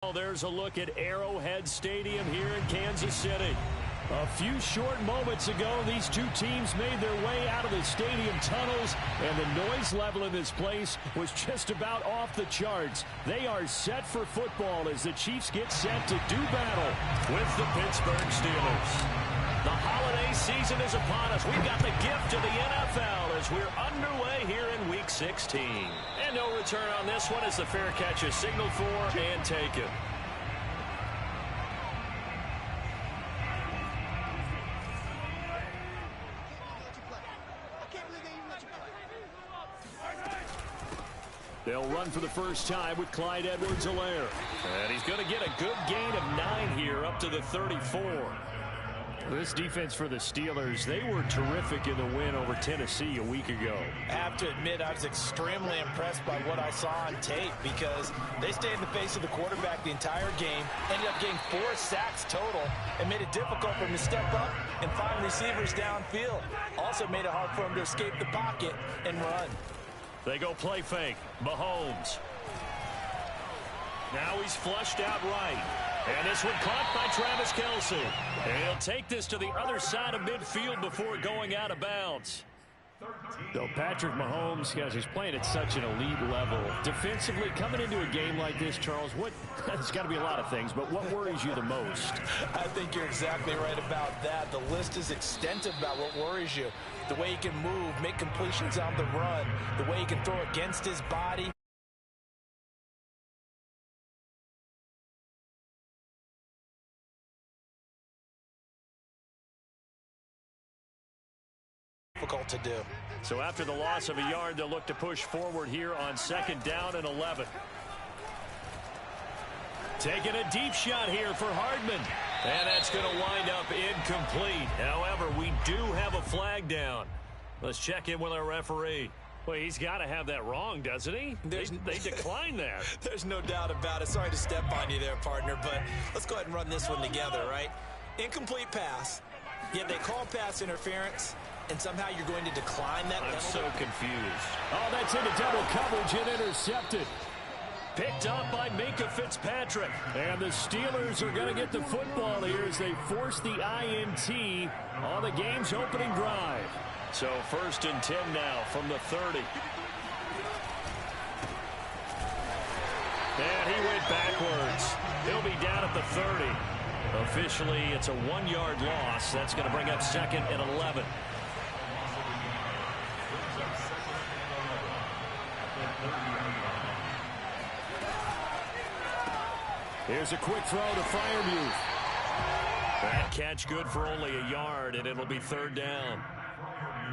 Well, there's a look at Arrowhead Stadium here in Kansas City. A few short moments ago, these two teams made their way out of the stadium tunnels, and the noise level in this place was just about off the charts. They are set for football as the Chiefs get set to do battle with the Pittsburgh Steelers. The holiday season is upon us. We've got the gift of the NFL as we're underway here in Week 16. And no return on this one as the fair catch is signaled for and taken. They'll run for the first time with Clyde Edwards-Helaire. And he's going to get a good gain of 9 here up to the 34. This defense for the Steelers, they were terrific in the win over Tennessee a week ago. I have to admit, I was extremely impressed by what I saw on tape because they stayed in the face of the quarterback the entire game, ended up getting 4 sacks total, and made it difficult for him to step up and find receivers downfield. Also made it hard for him to escape the pocket and run. They go play fake. Mahomes. Now he's flushed out right. And this one caught by Travis Kelce. And he'll take this to the other side of midfield before going out of bounds. Though Patrick Mahomes, guys, he's playing at such an elite level. Defensively, coming into a game like this, Charles, there's got to be a lot of things, but what worries you the most? I think you're exactly right about that. The list is extensive about what worries you. The way he can move, make completions on the run, the way he can throw against his body. Difficult to do. So after the loss of a yard, they'll look to push forward here on 2nd down and 11. Taking a deep shot here for Hardman. And that's going to wind up incomplete. However, we do have a flag down. Let's check in with our referee. Well, he's got to have that wrong, doesn't he? They declined that. There's no doubt about it. Sorry to step on you there, partner, but let's go ahead and run this one together, right? Incomplete pass, yet they call pass interference, and somehow you're going to decline that penalty. I'm so confused. Oh, that's into double coverage and intercepted. Picked up by Minkah Fitzpatrick. And the Steelers are going to get the football here as they force the INT on the game's opening drive. So 1st and 10 now from the 30. And he went backwards. He'll be down at the 30. Officially, it's a 1-yard loss. That's going to bring up 2nd and 11. Here's a quick throw to Freiermuth. That catch good for only a yard, and it'll be 3rd down.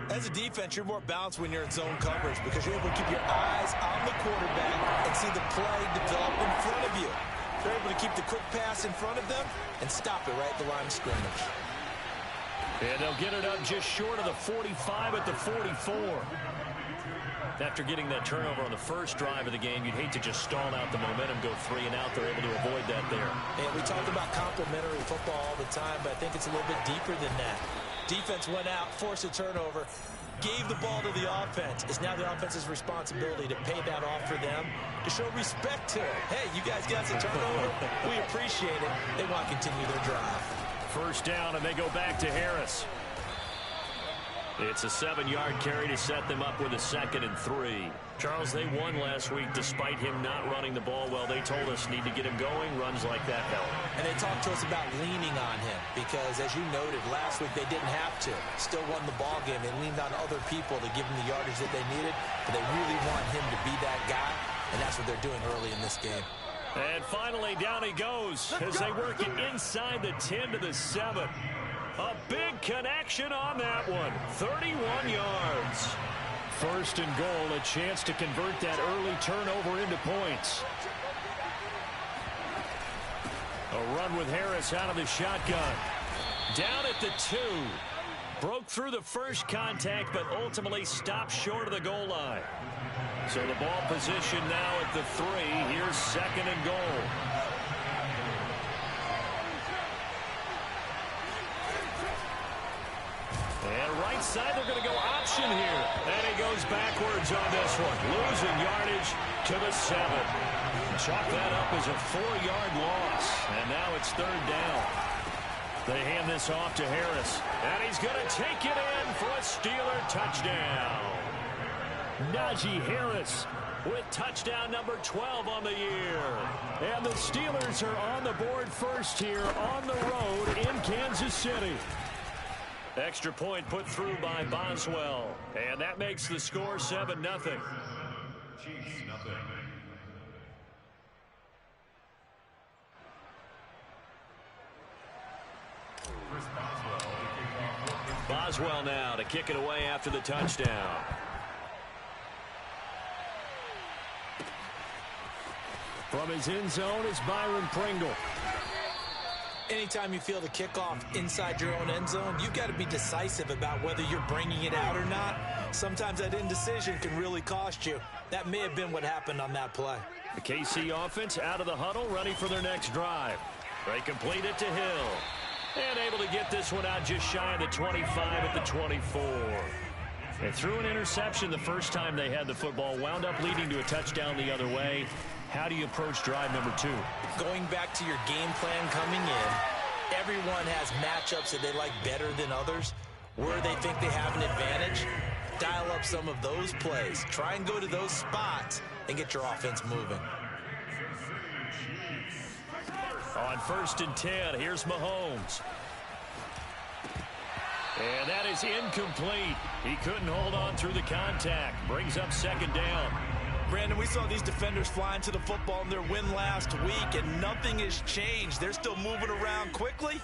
As a defense, you're more balanced when you're in zone coverage because you're able to keep your eyes on the quarterback and see the play develop in front of you. You're able to keep the quick pass in front of them and stop it right at the line of scrimmage. And they'll get it up just short of the 45 at the 44. After getting that turnover on the first drive of the game, you'd hate to just stall out the momentum, go 3 and out. They're able to avoid that there. And we talk about complementary football all the time, but I think it's a little bit deeper than that. Defense went out, forced a turnover, gave the ball to the offense. It's now the offense's responsibility to pay that off for them, to show respect to it. Hey, you guys got the turnover. We appreciate it. They want to continue their drive. 1st down, and they go back to Harris. It's a 7-yard carry to set them up with a 2nd and 3. Charles, they won last week despite him not running the ball well. They told us need to get him going. Runs like that help. And they talked to us about leaning on him because, as you noted, last week they didn't have to. Still won the ball game. They leaned on other people to give them the yardage that they needed, but they really want him to be that guy, and that's what they're doing early in this game. And finally, down he goes as they work it inside the 10 to the 7. A big connection on that one. 31 yards. 1st and goal, a chance to convert that early turnover into points. A run with Harris out of the shotgun. Down at the 2. Broke through the first contact, but ultimately stopped short of the goal line. So the ball position now at the 3. Here's 2nd and goal. And right side, they're going to go opposite. option here. And he goes backwards on this one. Losing yardage to the 7. Chalk that up as a 4-yard loss. And now it's 3rd down. They hand this off to Harris. And he's going to take it in for a Steeler touchdown. Najee Harris with touchdown number 12 on the year. And the Steelers are on the board first here on the road in Kansas City. Extra point put through by Boswell. And that makes the score 7-0. Boswell now to kick it away after the touchdown. From his end zone is Byron Pringle. Anytime you feel the kickoff inside your own end zone, you've got to be decisive about whether you're bringing it out or not. Sometimes that indecision can really cost you. That may have been what happened on that play. The KC offense out of the huddle, ready for their next drive. They complete it to Hill. And able to get this one out just shy of the 25 at the 24. They threw an interception the first time they had the football, wound up leading to a touchdown the other way. How do you approach drive number 2? Going back to your game plan coming in, everyone has matchups that they like better than others. Where they think they have an advantage, dial up some of those plays. Try and go to those spots and get your offense moving. On 1st and 10, here's Mahomes. And that is incomplete. He couldn't hold on through the contact. Brings up 2nd down. Brandon, we saw these defenders flying to the football in their win last week, and nothing has changed. They're still moving around quickly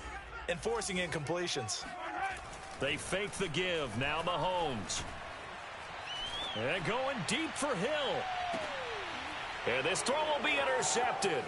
and forcing incompletions. They fake the give. Now Mahomes. And going deep for Hill. And this throw will be intercepted.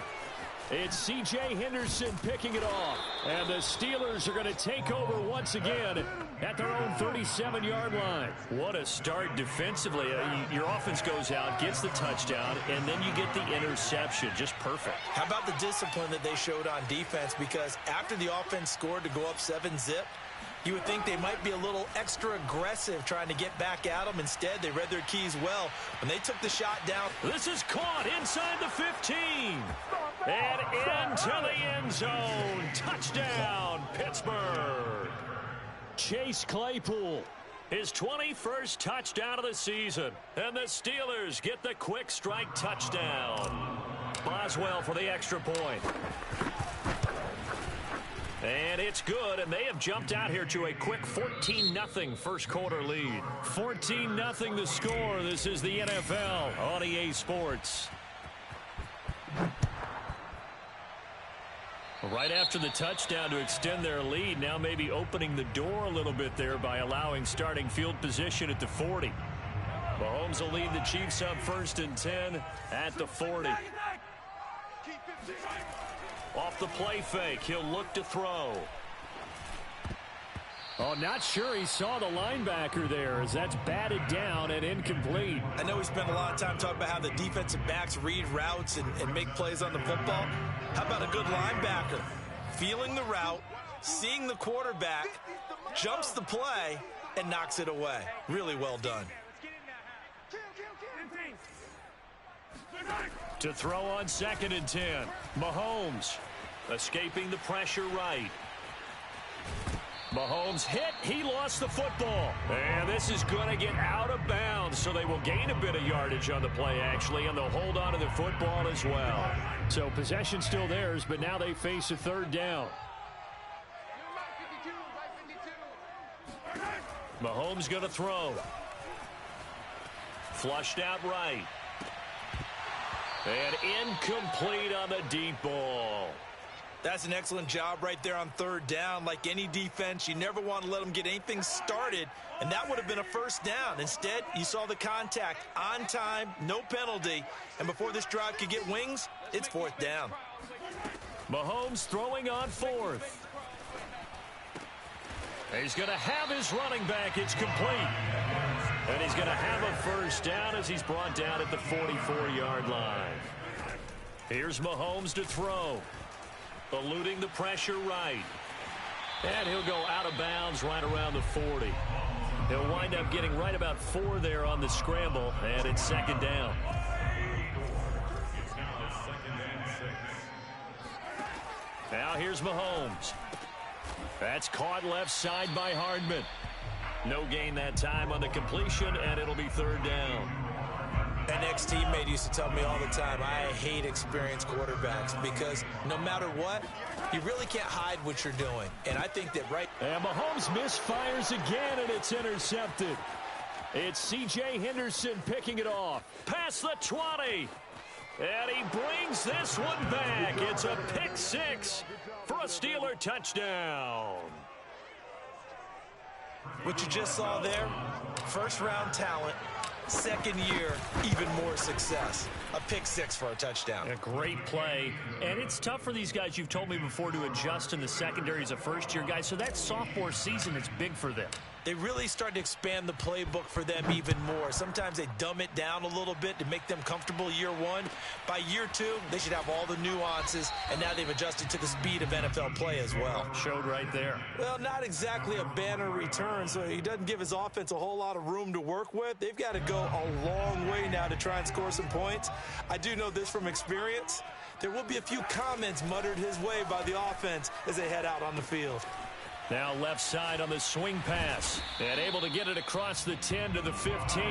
It's C.J. Henderson picking it off. And the Steelers are going to take over once again at their own 37-yard line. What a start defensively. Your offense goes out, gets the touchdown, and then you get the interception. Just perfect. How about the discipline that they showed on defense? Because after the offense scored to go up 7-zip, you would think they might be a little extra aggressive trying to get back at them. Instead, they read their keys well. When they took the shot down. This is caught inside the 15. And into the end zone. Touchdown, Pittsburgh. Chase Claypool, his 21st touchdown of the season. And the Steelers get the quick strike touchdown. Boswell for the extra point. And it's good, and they have jumped out here to a quick 14-0 first quarter lead. 14-0 the score. This is the NFL on EA Sports. Right after the touchdown to extend their lead, now maybe opening the door a little bit there by allowing starting field position at the 40. Mahomes will lead the Chiefs up 1st and 10 at the 40. Off the play fake, he'll look to throw. Oh, not sure he saw the linebacker there as that's batted down and incomplete. I know we spent a lot of time talking about how the defensive backs read routes and make plays on the football. How about a good linebacker? Feeling the route, seeing the quarterback, jumps the play, and knocks it away. Really well done. To throw on 2nd and 10. Mahomes escaping the pressure right. Mahomes hit. He lost the football. And this is going to get out of bounds, so they will gain a bit of yardage on the play, actually, and they'll hold on to the football as well. So possession still theirs, but now they face a 3rd down. Mahomes going to throw. Flushed out right. And incomplete on the deep ball. That's an excellent job right there on 3rd down. Like any defense, you never want to let them get anything started, and that would have been a 1st down. Instead, you saw the contact on time, no penalty, and before this drive could get wings, it's 4th down. Mahomes throwing on 4th. He's going to have his running back. It's complete. And he's going to have a 1st down as he's brought down at the 44-yard line. Here's Mahomes to throw. Eluding the pressure right. And he'll go out of bounds right around the 40. He'll wind up getting right about 4 there on the scramble, and it's second down. Now here's Mahomes. That's caught left side by Hardman. No gain that time on the completion, and it'll be third down. An ex-teammate used to tell me all the time, I hate experienced quarterbacks because no matter what, you really can't hide what you're doing. And I think that And Mahomes misfires again, and it's intercepted. It's C.J. Henderson picking it off. Past the 20. And he brings this one back. It's a pick 6 for a Steeler touchdown. What you just saw there, first-round talent, second year, even more success. A pick 6 for a touchdown. A great play. And it's tough for these guys, you've told me before, to adjust in the secondary as a first-year guy. So that sophomore season is big for them. They really start to expand the playbook for them even more. Sometimes they dumb it down a little bit to make them comfortable year one. By year 2, they should have all the nuances, and now they've adjusted to the speed of NFL play as well. Showed right there. Well, not exactly a banner return, so he doesn't give his offense a whole lot of room to work with. They've got to go a long way now to try and score some points. I do know this from experience. There will be a few comments muttered his way by the offense as they head out on the field. Now left side on the swing pass. And able to get it across the 10 to the 15.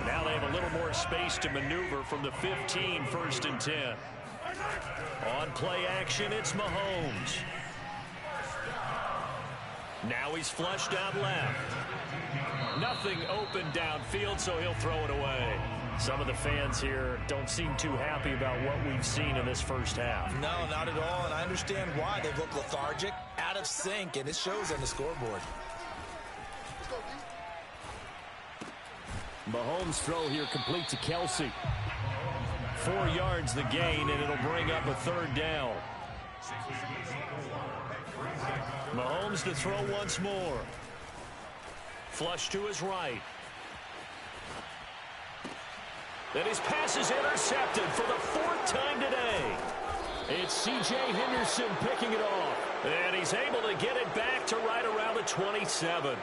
Now they have a little more space to maneuver from the 15, 1st and 10. On play action, it's Mahomes. Now he's flushed out left. Nothing open downfield, so he'll throw it away. Some of the fans here don't seem too happy about what we've seen in this first half. No, not at all, and I understand why. They've looked lethargic, out of sync, and it shows on the scoreboard. Mahomes' throw here complete to Kelsey. 4 yards the gain, and it'll bring up a third down. Mahomes to throw once more. Flush to his right. Then his pass is intercepted for the 4th time today. It's C.J. Henderson picking it off. And he's able to get it back to right around the 27.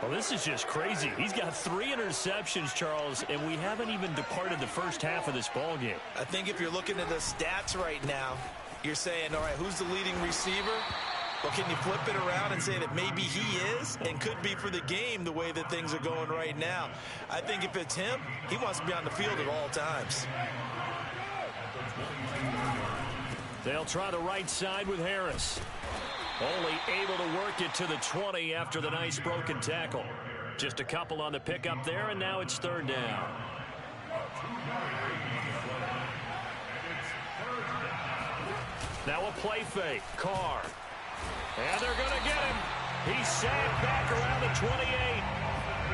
Well, this is just crazy. He's got 3 interceptions, Charles, and we haven't even departed the first half of this ballgame. I think if you're looking at the stats right now, you're saying, all right, who's the leading receiver? Well, can you flip it around and say that maybe he is and could be for the game the way that things are going right now? I think if it's him, he wants to be on the field at all times. They'll try the right side with Harris. Only able to work it to the 20 after the nice broken tackle. Just a couple on the pickup there, and now it's third down. Now a play fake. Carr. And they're going to get him. He's sacked back around the 28.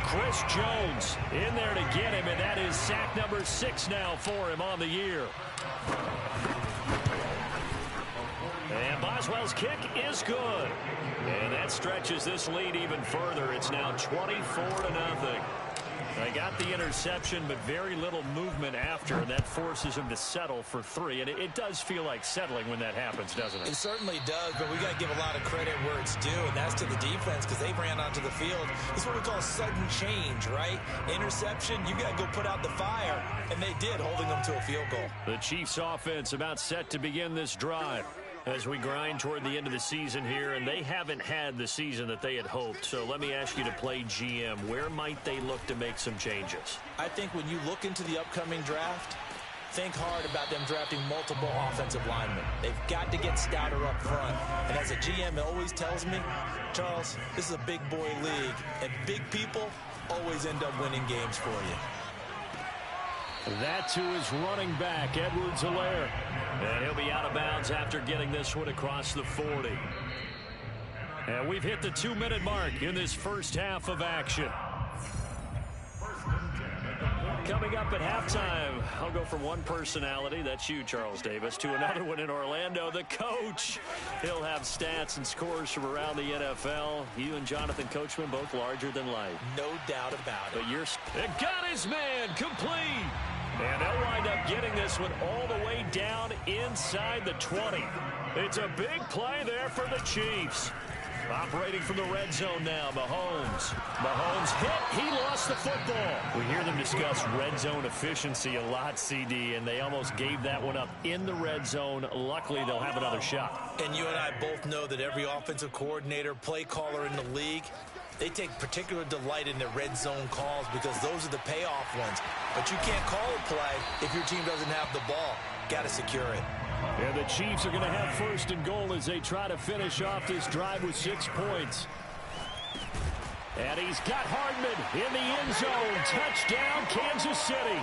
Chris Jones in there to get him, and that is sack number 6 now for him on the year. And Boswell's kick is good. And that stretches this lead even further. It's now 24-0. They got the interception, but very little movement after, and that forces him to settle for 3. And it does feel like settling when that happens, doesn't it? It certainly does, but we got to give a lot of credit where it's due, and that's to the defense because they ran onto the field. It's what we call sudden change, right? Interception, you got to go put out the fire, and they did, holding them to a field goal. The Chiefs offense about set to begin this drive as we grind toward the end of the season here, and they haven't had the season that they had hoped. So let me ask you to play GM. Where might they look to make some changes? I think when you look into the upcoming draft, think hard about them drafting multiple offensive linemen. They've got to get stouter up front. And as a GM always tells me, Charles, this is a big boy league, and big people always end up winning games for you. That to his running back, Edwards-Helaire. And he'll be out of bounds after getting this one across the 40. And we've hit the 2-minute mark in this first half of action. Coming up at halftime, I'll go from one personality, that's you, Charles Davis, to another one in Orlando, the coach. He'll have stats and scores from around the NFL. You and Jonathan Coachman both larger than life. No doubt about it. But you're... It got his man complete. And they'll wind up getting this one all the way down inside the 20. It's a big play there for the Chiefs. Operating from the red zone now, Mahomes. Mahomes hit. He lost the football. We hear them discuss red zone efficiency a lot, CD, and they almost gave that one up in the red zone. Luckily, they'll have another shot. And you and I both know that every offensive coordinator, play caller in the league, they take particular delight in their red zone calls because those are the payoff ones. But you can't call a play if your team doesn't have the ball. Got to secure it. And the Chiefs are going to have first and goal as they try to finish off this drive with 6 points. And he's got Hardman in the end zone. Touchdown, Kansas City.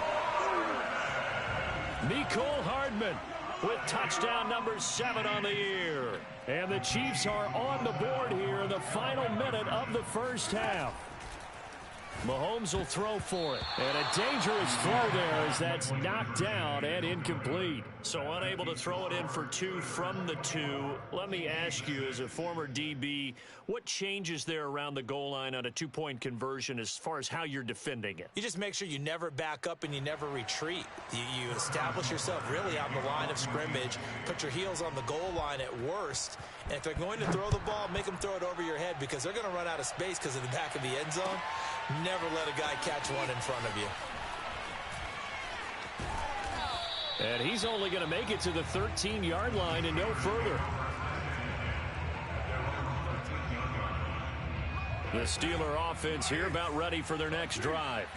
Mecole Hardman with touchdown number 7 on the year. And the Chiefs are on the board here in the final minute of the first half. Mahomes will throw for it. And a dangerous throw there as that's knocked down and incomplete. So unable to throw it in for 2 from the 2. Let me ask you, as a former DB, what changes there around the goal line on a 2-point conversion as far as how you're defending it? You just make sure you never back up and you never retreat. You establish yourself really on the line of scrimmage, put your heels on the goal line at worst, and if they're going to throw the ball, make them throw it over your head because they're going to run out of space because of the back of the end zone. Never let a guy catch one in front of you. And he's only going to make it to the 13-yard line and no further. The Steeler offense here about ready for their next drive.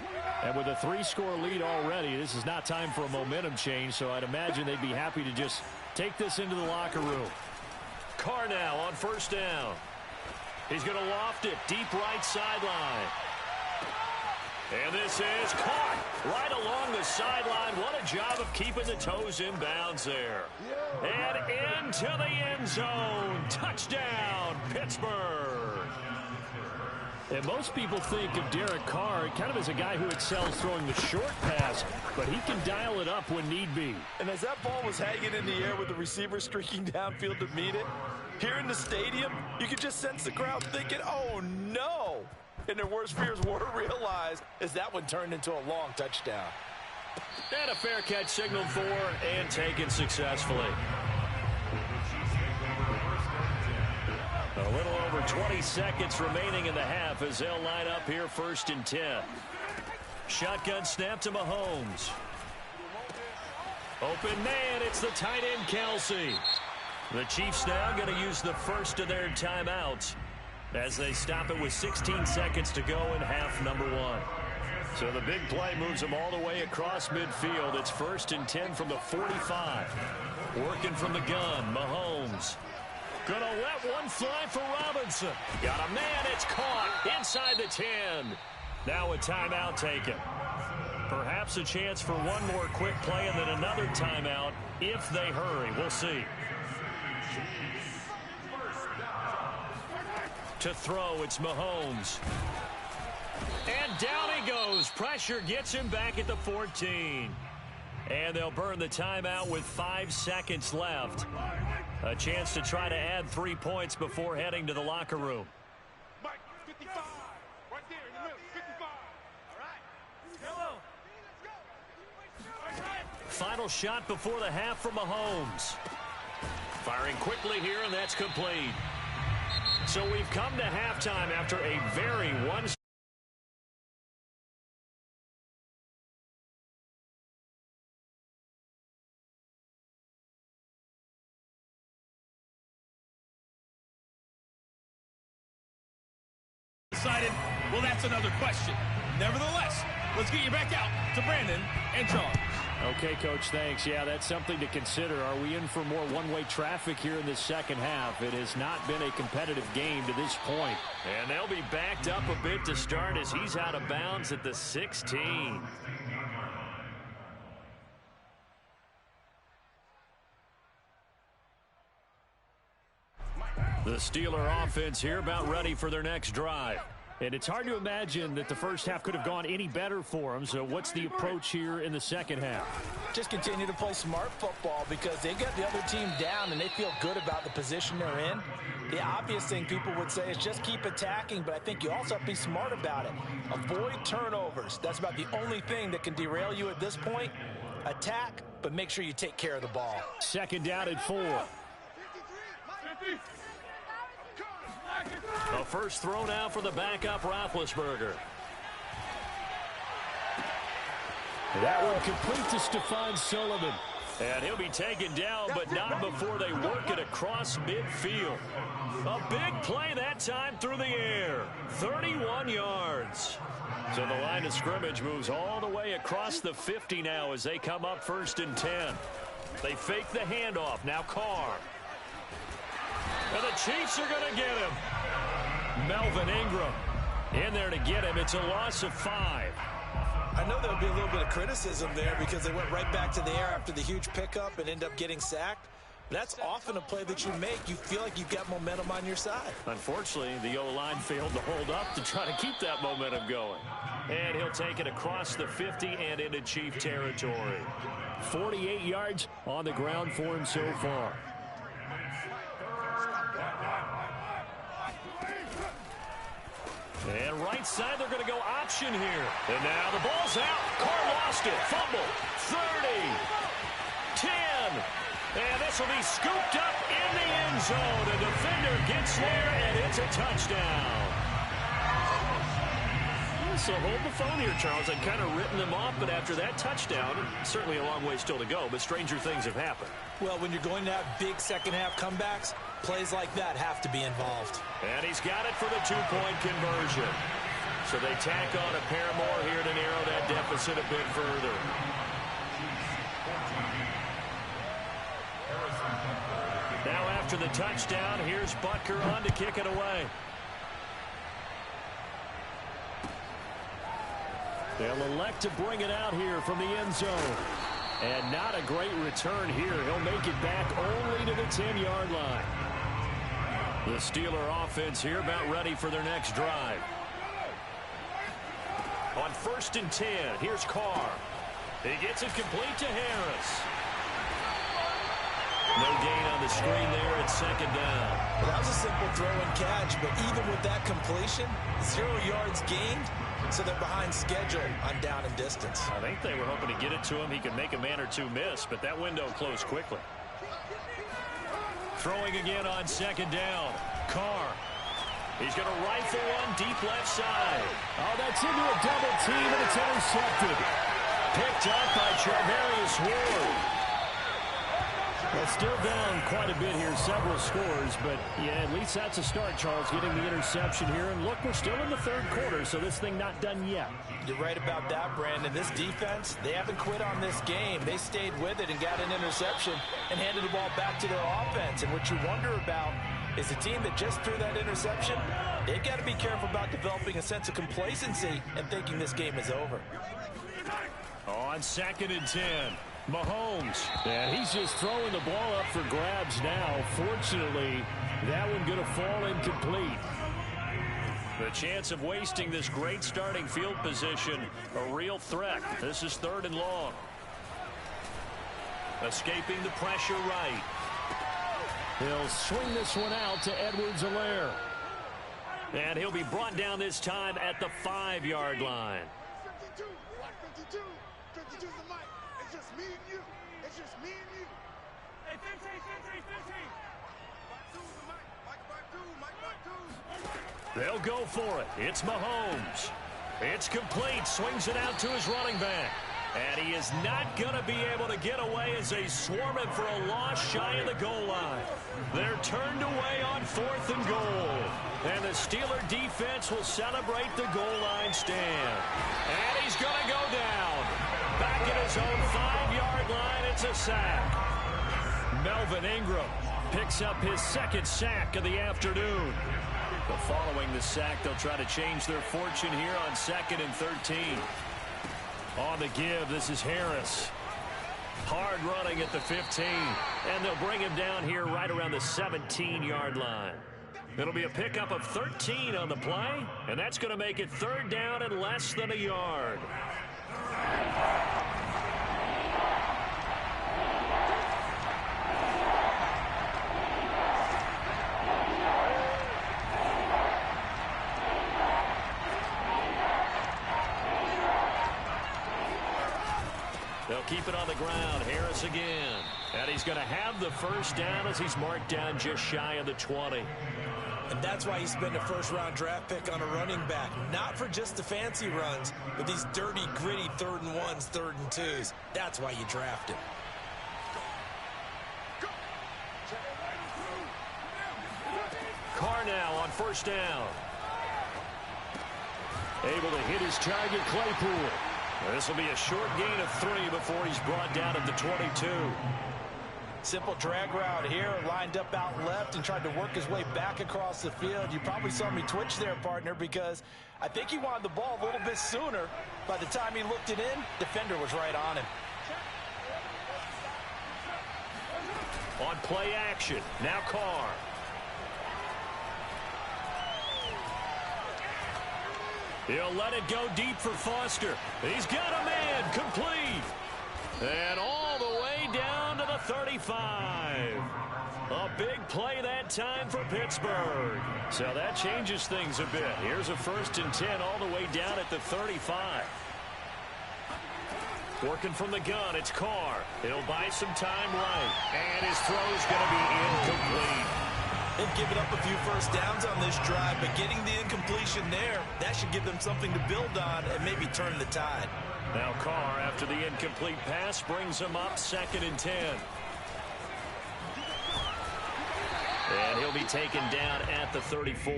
And with a 3-score lead already, this is not time for a momentum change, so I'd imagine they'd be happy to just take this into the locker room. Carr now on first down. He's going to loft it deep right sideline. And this is caught right along the sideline. What a job of keeping the toes in bounds there. And into the end zone. Touchdown, Pittsburgh. And most people think of Derek Carr kind of as a guy who excels throwing the short pass, but he can dial it up when need be. And as that ball was hanging in the air with the receiver streaking downfield to meet it, here in the stadium, you could just sense the crowd thinking, oh, no. And their worst fears were realized as that one turned into a long touchdown. And a fair catch signaled for and taken successfully. A little over 20 seconds remaining in the half as they'll line up here first and 10. Shotgun snap to Mahomes. Open man, it's the tight end Kelsey. The Chiefs now going to use the first of their timeouts as they stop it with 16 seconds to go in half number 1. So the big play moves them all the way across midfield. It's first and 10 from the 45. Working from the gun, Mahomes. Gonna let one fly for Robinson. Got a man, it's caught inside the 10. Now a timeout taken. Perhaps a chance for one more quick play and then another timeout if they hurry. We'll see. To throw, it's Mahomes. And down he goes. Pressure gets him back at the 14. And they'll burn the timeout with 5 seconds left. A chance to try to add 3 points before heading to the locker room. Mike, 55. Right there in the middle, 55. All right. Final shot before the half from Mahomes. Firing quickly here, and that's complete. So we've come to halftime after a very one. Decided, well, that's another question. Nevertheless, let's get you back out to Brandon and John. Okay, Coach, thanks. Yeah, that's something to consider. Are we in for more one-way traffic here in the second half? It has not been a competitive game to this point. And they'll be backed up a bit to start as he's out of bounds at the 16. The Steeler offense here about ready for their next drive. And it's hard to imagine that the first half could have gone any better for them. So what's the approach here in the second half? Just continue to play smart football because they got the other team down and they feel good about the position they're in. The obvious thing people would say is just keep attacking, but I think you also have to be smart about it. Avoid turnovers. That's about the only thing that can derail you at this point. Attack, but make sure you take care of the ball. Second down at 4. A first throw now for the backup Roethlisberger. That one complete to Stephon Sullivan. And he'll be taken down, but not before they work it across midfield. A big play that time through the air. 31 yards. So the line of scrimmage moves all the way across the 50 now as they come up 1st and 10. They fake the handoff. Now Carr. And the Chiefs are going to get him. Melvin Ingram in there to get him. It's a loss of 5. I know there'll be a little bit of criticism there because they went right back to the air after the huge pickup and end up getting sacked. But that's often a play that you make. You feel like you've got momentum on your side. Unfortunately, the O-line failed to hold up to try to keep that momentum going. And he'll take it across the 50 and into Chief territory. 48 yards on the ground for him so far. And right side, they're going to go option here. And now the ball's out. Carr lost it. Fumble. 30. 10. And this will be scooped up in the end zone. A defender gets there, and it's a touchdown. So hold the phone here, Charles. I've kind of written them off, but after that touchdown, certainly a long way still to go, but stranger things have happened. Well, when you're going to have big second-half comebacks, plays like that have to be involved. And he's got it for the two-point conversion. So they tack on a pair more here to narrow that deficit a bit further. Now after the touchdown, here's Butker on to kick it away. They'll elect to bring it out here from the end zone. And not a great return here. He'll make it back only to the 10-yard line. The Steeler offense here about ready for their next drive. On 1st and 10, here's Carr. He gets it complete to Harris. No gain on the screen there at 2nd down. Well, that was a simple throw and catch, but even with that completion, 0 yards gained, so they're behind schedule on down and distance. I think they were hoping to get it to him. He could make a man or two miss, but that window closed quickly. Throwing again on 2nd down. Carr. He's going to rifle one deep left side. Oh, that's into a double team, and it's intercepted. Picked up by Charvarius Ward. Well, still down quite a bit here, several scores, but yeah, at least that's a start, Charles, getting the interception here. And look, we're still in the 3rd quarter, so this thing not done yet. You're right about that, Brandon. This defense, they haven't quit on this game. They stayed with it and got an interception and handed the ball back to their offense. And what you wonder about is the team that just threw that interception, they've got to be careful about developing a sense of complacency and thinking this game is over. On 2nd and 10. Mahomes, and he's just throwing the ball up for grabs now. Fortunately, that one going to fall incomplete. The chance of wasting this great starting field position, a real threat. This is 3rd and long. Escaping the pressure right. He'll swing this one out to Edwards-Helaire. And he'll be brought down this time at the 5-yard line. 52, 52, 52's the mic. It's just me and you. It's just me and you. Hey, 50, 50, 50. They'll go for it. It's Mahomes. It's complete. Swings it out to his running back. And he is not going to be able to get away as they swarm him for a loss shy of the goal line. They're turned away on 4th and goal. And the Steeler defense will celebrate the goal line stand. And he's going to go down. Back at his own 5-yard line, it's a sack. Melvin Ingram picks up his 2nd sack of the afternoon. But following the sack, they'll try to change their fortune here on 2nd and 13. On the give, this is Harris. Hard running at the 15. And they'll bring him down here right around the 17-yard line. It'll be a pickup of 13 on the play, and that's going to make it 3rd down and less than a yard. They'll keep it on the ground. Harris again. And he's going to have the first down as he's marked down just shy of the 20. And that's why you spend a first-round draft pick on a running back. Not for just the fancy runs, but these dirty, gritty 3rd and 1s, 3rd and 2s. That's why you draft him. Carr now on first down. Able to hit his target, Claypool. This will be a short gain of 3 before he's brought down at the 22. Simple drag route here, lined up out left and tried to work his way back across the field. You probably saw me twitch there, partner, because I think he wanted the ball a little bit sooner. By the time he looked it in, defender was right on him. On play action, now Carr. He'll let it go deep for Foster. He's got a man, complete. And all the way down to the 35. A big play that time for Pittsburgh. So that changes things a bit. Here's a 1st and 10 all the way down at the 35. Working from the gun, it's Carr. He'll buy some time right. And his throw's going to be incomplete. They've given up a few first downs on this drive, but getting the incompletion there, that should give them something to build on and maybe turn the tide. Now Carr, after the incomplete pass, brings him up 2nd and 10. And he'll be taken down at the 34.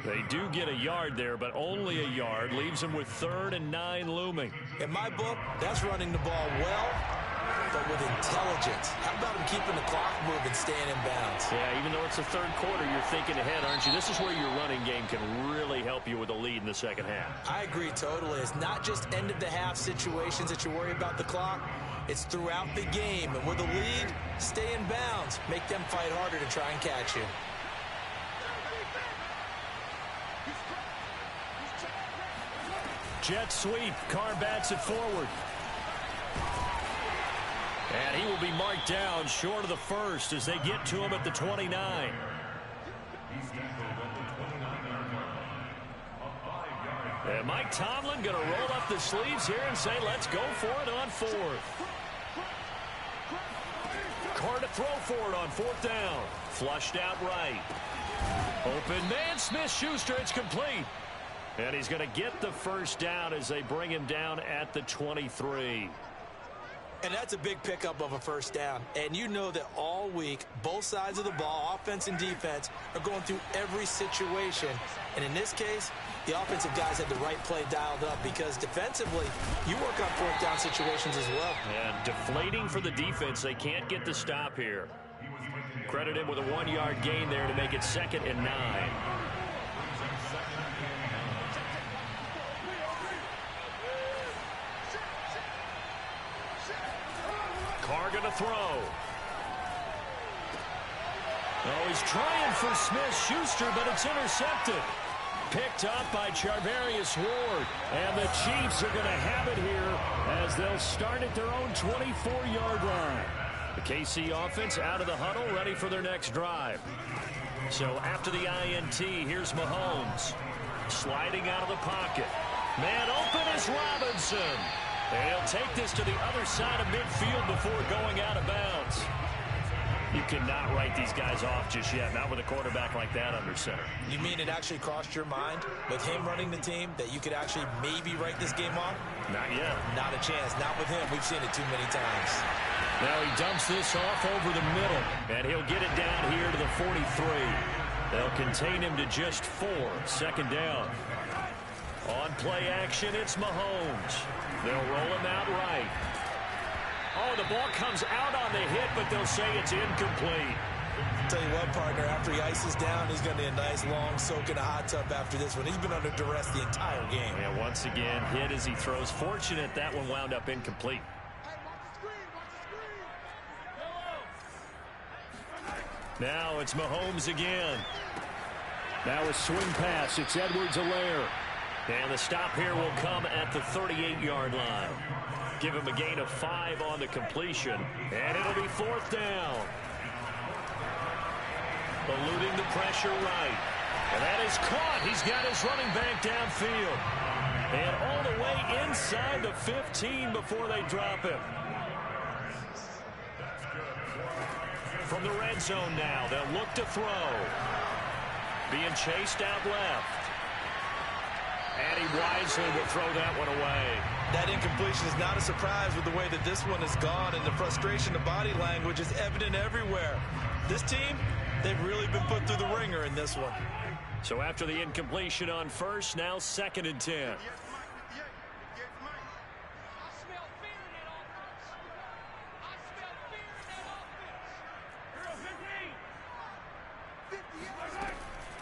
They do get a yard there, but only a yard. Leaves him with 3rd and 9 looming. In my book, that's running the ball well, but with intelligence. How about him keeping the clock moving, staying in bounds? Yeah, even though it's the 3rd quarter, you're thinking ahead, aren't you? This is where your running game can really help you with a lead in the 2nd half. I agree totally. It's not just end-of-the-half situations that you worry about the clock. It's throughout the game. And with a lead, stay in bounds. Make them fight harder to try and catch you. Jet sweep. Carr bats it forward. And he will be marked down short of the 1st as they get to him at the 29. And Mike Tomlin going to roll up the sleeves here and say, let's go for it on 4th. Carr to throw for it on 4th down. Flushed out right. Open man, Smith-Schuster, it's complete. And he's going to get the first down as they bring him down at the 23. And that's a big pickup of a first down. And you know that all week, both sides of the ball, offense and defense, are going through every situation. And in this case, the offensive guys had the right play dialed up because defensively, you work on 4th down situations as well. And deflating for the defense. They can't get the stop here. Credit him with a 1-yard gain there to make it 2nd and 9. Carr going to throw. Oh, he's trying for Smith-Schuster, but it's intercepted. Picked up by Charvarius Ward. And the Chiefs are going to have it here as they'll start at their own 24-yard line. The KC offense out of the huddle, ready for their next drive. So after the INT, here's Mahomes. Sliding out of the pocket. Man open is Robinson. And he'll take this to the other side of midfield before going out of bounds. You cannot write these guys off just yet, not with a quarterback like that under center. You mean it actually crossed your mind with him running the team that you could actually maybe write this game off? Not yet. Not a chance. Not with him. We've seen it too many times. Now he dumps this off over the middle, and he'll get it down here to the 43. They'll contain him to just 4. 2nd down. On play action, it's Mahomes. They'll roll him out right. Oh, the ball comes out on the hit, but they'll say it's incomplete. Tell you what, partner, after he ices down, he's going to be a nice long soak in a hot tub after this one. He's been under duress the entire game. And once again, hit as he throws. Fortunate that one wound up incomplete. Now it's Mahomes again. Now a swing pass. It's Edwards-Helaire. And the stop here will come at the 38-yard line. Give him a gain of 5 on the completion. And it'll be 4th down. Eluding the pressure right. And that is caught. He's got his running back downfield. And all the way inside the 15 before they drop him. the red zone now. They'll look to throw. Being chased out left. And he wisely will throw that one away. That incompletion is not a surprise with the way that this one has gone, and the frustration of body language is evident everywhere. This team, they've really been put through the ringer in this one. So after the incompletion on first, now 2nd and 10.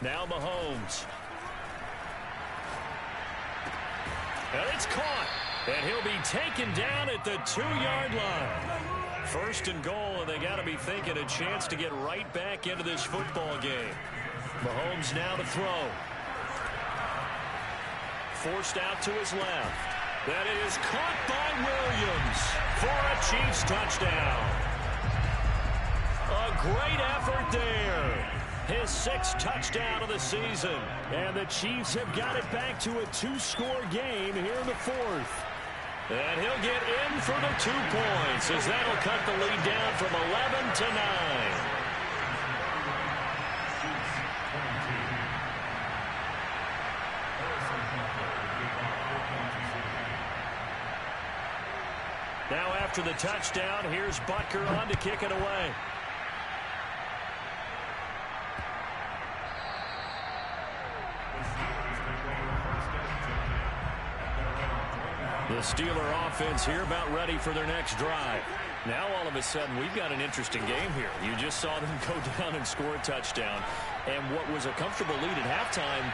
Now Mahomes. And it's caught. And he'll be taken down at the 2-yard line. 1st and goal, and they got to be thinking a chance to get right back into this football game. Mahomes now to throw. Forced out to his left. That is caught by Williams for a Chiefs touchdown. A great effort there. His 6th touchdown of the season. And the Chiefs have got it back to a 2-score game here in the 4th. And he'll get in for the 2 points as that'll cut the lead down from 11 to 9. Now after the touchdown, here's Butker on to kick it away. The Steeler offense here about ready for their next drive. Now all of a sudden we've got an interesting game here. You just saw them go down and score a touchdown. And what was a comfortable lead at halftime,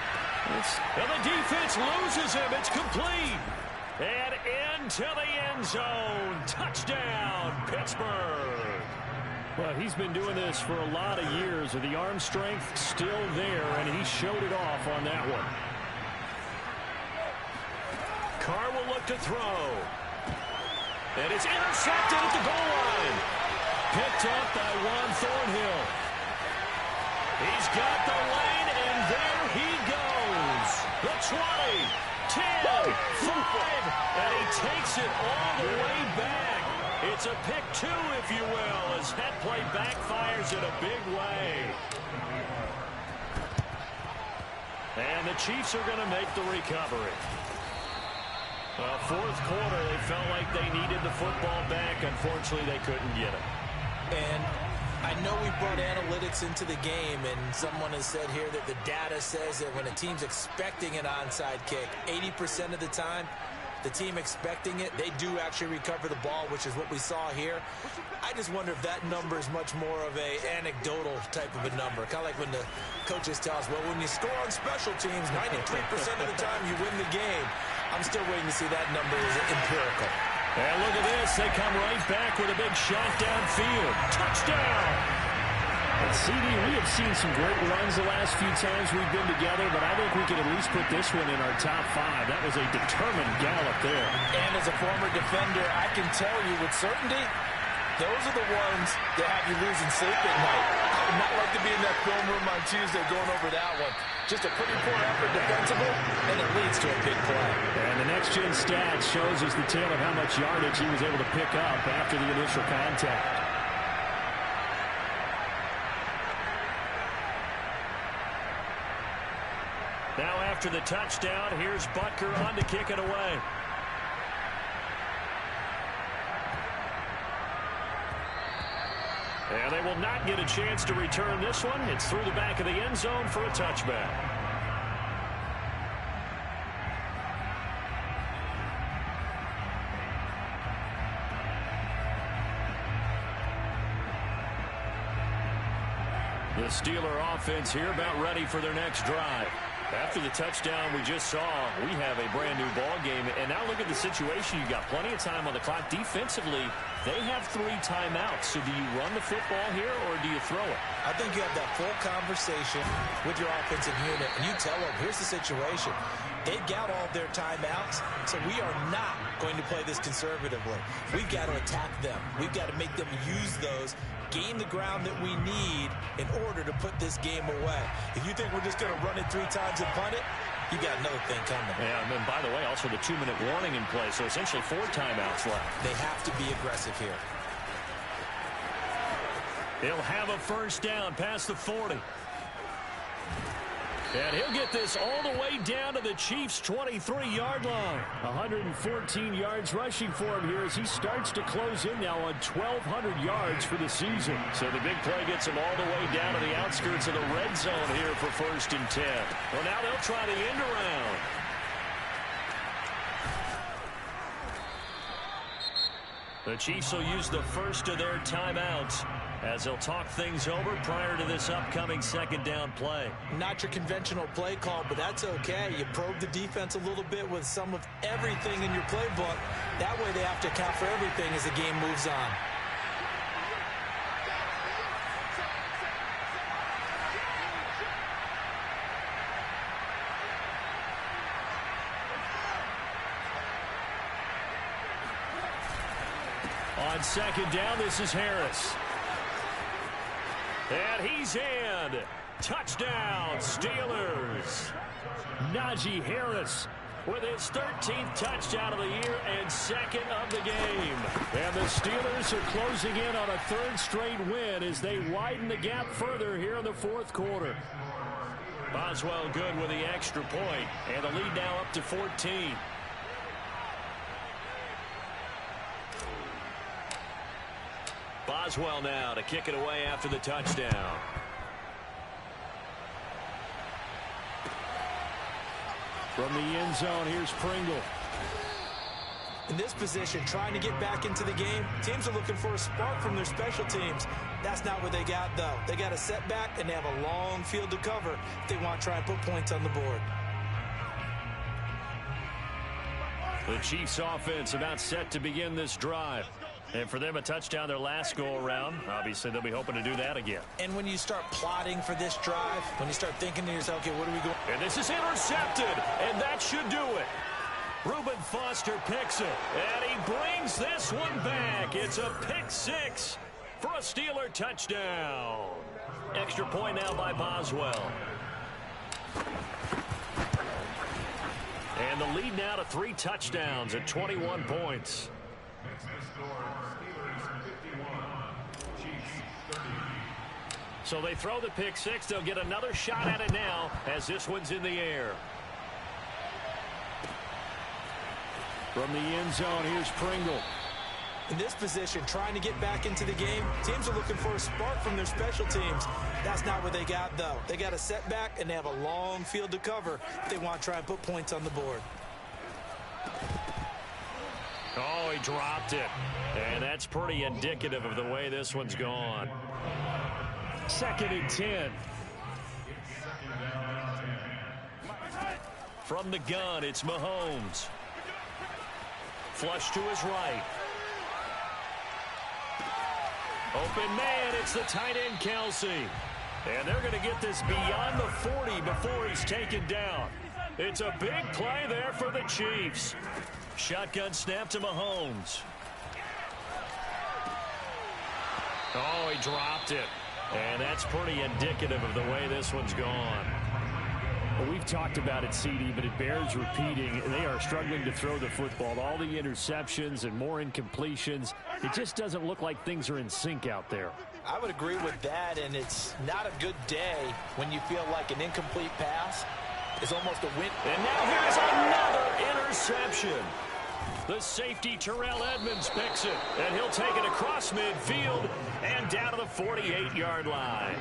and the defense loses him. It's complete. And into the end zone. Touchdown, Pittsburgh. Well, he's been doing this for a lot of years, with the arm strength still there, and he showed it off on that one. Carr will look to throw. And it's intercepted at the goal line. Picked up by Juan Thornhill. He's got the lane, and there he goes. The 20, 10, 5, and he takes it all the way back. It's a pick 2, if you will, as that play backfires in a big way. And the Chiefs are going to make the recovery. Well, 4th quarter, they felt like they needed the football back. Unfortunately, they couldn't get it. And I know we brought analytics into the game, and someone has said here that the data says that when a team's expecting an onside kick, 80% of the time, the team expecting it, they do actually recover the ball, which is what we saw here. I just wonder if that number is much more of a anecdotal type of a number. Kind of like when the coaches tell us, well, when you score on special teams, 93% of the time you win the game. I'm still waiting to see that number is empirical. And look at this. They come right back with a big shot downfield. Touchdown! And CD, we have seen some great runs the last few times we've been together, but I think we could at least put this one in our top 5. That was a determined gallop there. And as a former defender, I can tell you with certainty, those are the ones that have you losing sleep at night. I would not like to be in that film room on Tuesday going over that one. Just a pretty poor effort defensively, and it leads to a big play. And the next-gen stats shows us the tale of how much yardage he was able to pick up after the initial contact. Now after the touchdown, here's Butker on to kick it away. And they will not get a chance to return this one. It's through the back of the end zone for a touchback. The Steeler offense here about ready for their next drive. After the touchdown we just saw, we have a brand new ball game. And now look at the situation. You've got plenty of time on the clock. Defensively, they have 3 timeouts. So do you run the football here or do you throw it? I think you have that full conversation with your offensive unit, and you tell them, here's the situation. They've got all their timeouts, so we are not going to play this conservatively. We've got to attack them. We've got to make them use those, gain the ground that we need in order to put this game away. If you think we're just going to run it 3 times and punt it, you got another thing coming. Yeah, and then, by the way, also the 2-minute warning in play, so essentially 4 timeouts left. They have to be aggressive here. He'll have a first down past the 40. And he'll get this all the way down to the Chiefs' 23-yard line. 114 yards rushing for him here as he starts to close in now on 1,200 yards for the season. So the big play gets him all the way down to the outskirts of the red zone here for 1st and 10. Well, now they'll try the end around. The Chiefs will use the first of their timeouts as they'll talk things over prior to this upcoming 2nd down play. Not your conventional play call, but that's okay. You probe the defense a little bit with some of everything in your playbook. That way they have to account for everything as the game moves on. On 2nd down, this is Harris. And he's in. Touchdown, Steelers. Najee Harris with his 13th touchdown of the year and 2nd of the game. And the Steelers are closing in on a 3rd straight win as they widen the gap further here in the 4th quarter. Boswell good with the extra point, and the lead now up to 14. Boswell now to kick it away after the touchdown. From the end zone, here's Pringle. In this position, trying to get back into the game, teams are looking for a spark from their special teams. That's not what they got, though. They got a setback, and they have a long field to cover if they want to try and put points on the board. The Chiefs offense about set to begin this drive. And for them, a touchdown their last go-around. Obviously, they'll be hoping to do that again. And when you start plotting for this drive, when you start thinking to yourself, okay, what are we going? And this is intercepted, and that should do it. Reuben Foster picks it, and he brings this one back. It's a pick 6 for a Steeler touchdown. Extra point now by Boswell. And the lead now to 3 touchdowns at 21 points. So they throw the pick 6. They'll get another shot at it now as this one's in the air. From the end zone, here's Pringle. In this position, trying to get back into the game, teams are looking for a spark from their special teams. That's not what they got, though. They got a setback, and they have a long field to cover if they want to try and put points on the board. Oh, he dropped it. And that's pretty indicative of the way this one's gone. 2nd and 10. From the gun, it's Mahomes. Flush to his right. Open man, it's the tight end Kelsey. And they're going to get this beyond the 40 before he's taken down. It's a big play there for the Chiefs. Shotgun snap to Mahomes. Oh, he dropped it. And that's pretty indicative of the way this one's gone. Well, we've talked about it, CD, but it bears repeating. They are struggling to throw the football. All the interceptions and more incompletions. It just doesn't look like things are in sync out there. I would agree with that, and it's not a good day when you feel like an incomplete pass is almost a win. And now here's another interception. The safety, Terrell Edmonds, picks it, and he'll take it across midfield and down to the 48-yard line.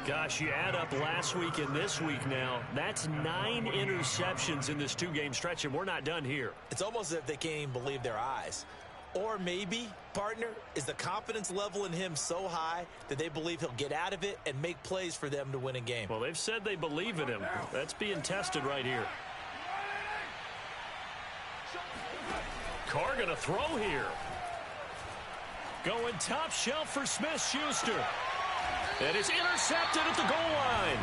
Gosh, you add up last week and this week now, that's 9 interceptions in this 2-game stretch, and we're not done here. It's almost as if they can't even believe their eyes. Or maybe, partner, is the confidence level in him so high that they believe he'll get out of it and make plays for them to win a game. Well, they've said they believe in him. That's being tested right here. Carr going to throw here. Going top shelf for Smith-Schuster. And it's intercepted at the goal line.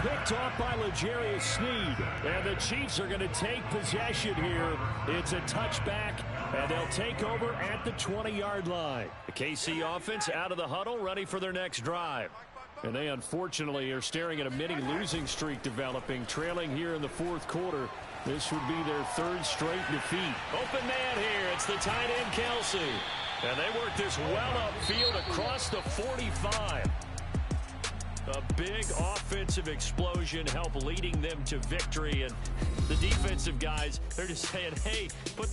Picked off by L'Jarius Sneed. And the Chiefs are going to take possession here. It's a touchback, and they'll take over at the 20-yard line. The KC offense out of the huddle, ready for their next drive. And they unfortunately are staring at a mini losing streak developing, trailing here in the 4th quarter. This would be their 3rd straight defeat. Open man here. It's the tight end, Kelsey. And they work this well upfield across the 45. A big offensive explosion helped leading them to victory. And the defensive guys, they're just saying, hey, put